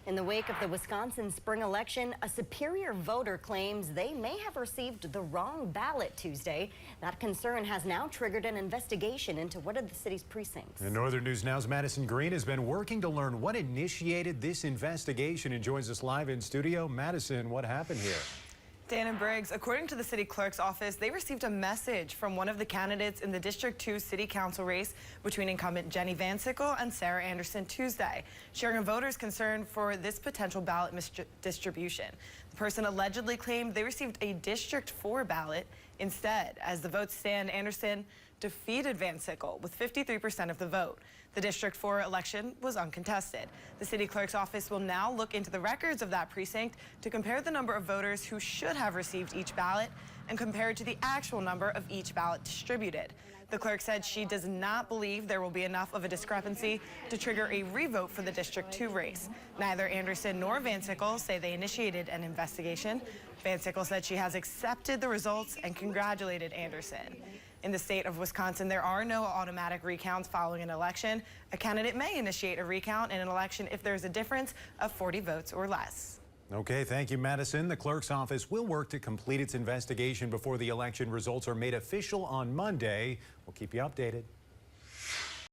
In the wake of the Wisconsin spring election, a Superior voter claims they may have received the wrong ballot Tuesday. That concern has now triggered an investigation into one of the city's precincts. In Northern News Now's Madison Green has been working to learn what initiated this investigation and joins us live in studio. Madison, what happened here? Dan and Briggs, according to the city clerk's office, they received a message from one of the candidates in the District 2 city council race between incumbent Jenny Van Sickle and Sarah Anderson Tuesday, sharing a voter's concern for this potential ballot misdistribution. The person allegedly claimed they received a District 4 ballot instead. As the votes stand, Anderson defeated Van Sickle with 53% of the vote. The District 4 election was uncontested. The city clerk's office will now look into the records of that precinct to compare the number of voters who should have received each ballot and compare it to the actual number of each ballot distributed. The clerk said she does not believe there will be enough of a discrepancy to trigger a revote for the District 2 race. Neither Anderson nor Van Sickle say they initiated an investigation. Van Sickle said she has accepted the results and congratulated Anderson. In the state of Wisconsin, there are no automatic recounts following an election. A candidate may initiate a recount in an election if there's a difference of 40 votes or less. Okay, thank you, Madison. The clerk's office will work to complete its investigation before the election results are made official on Monday. We'll keep you updated.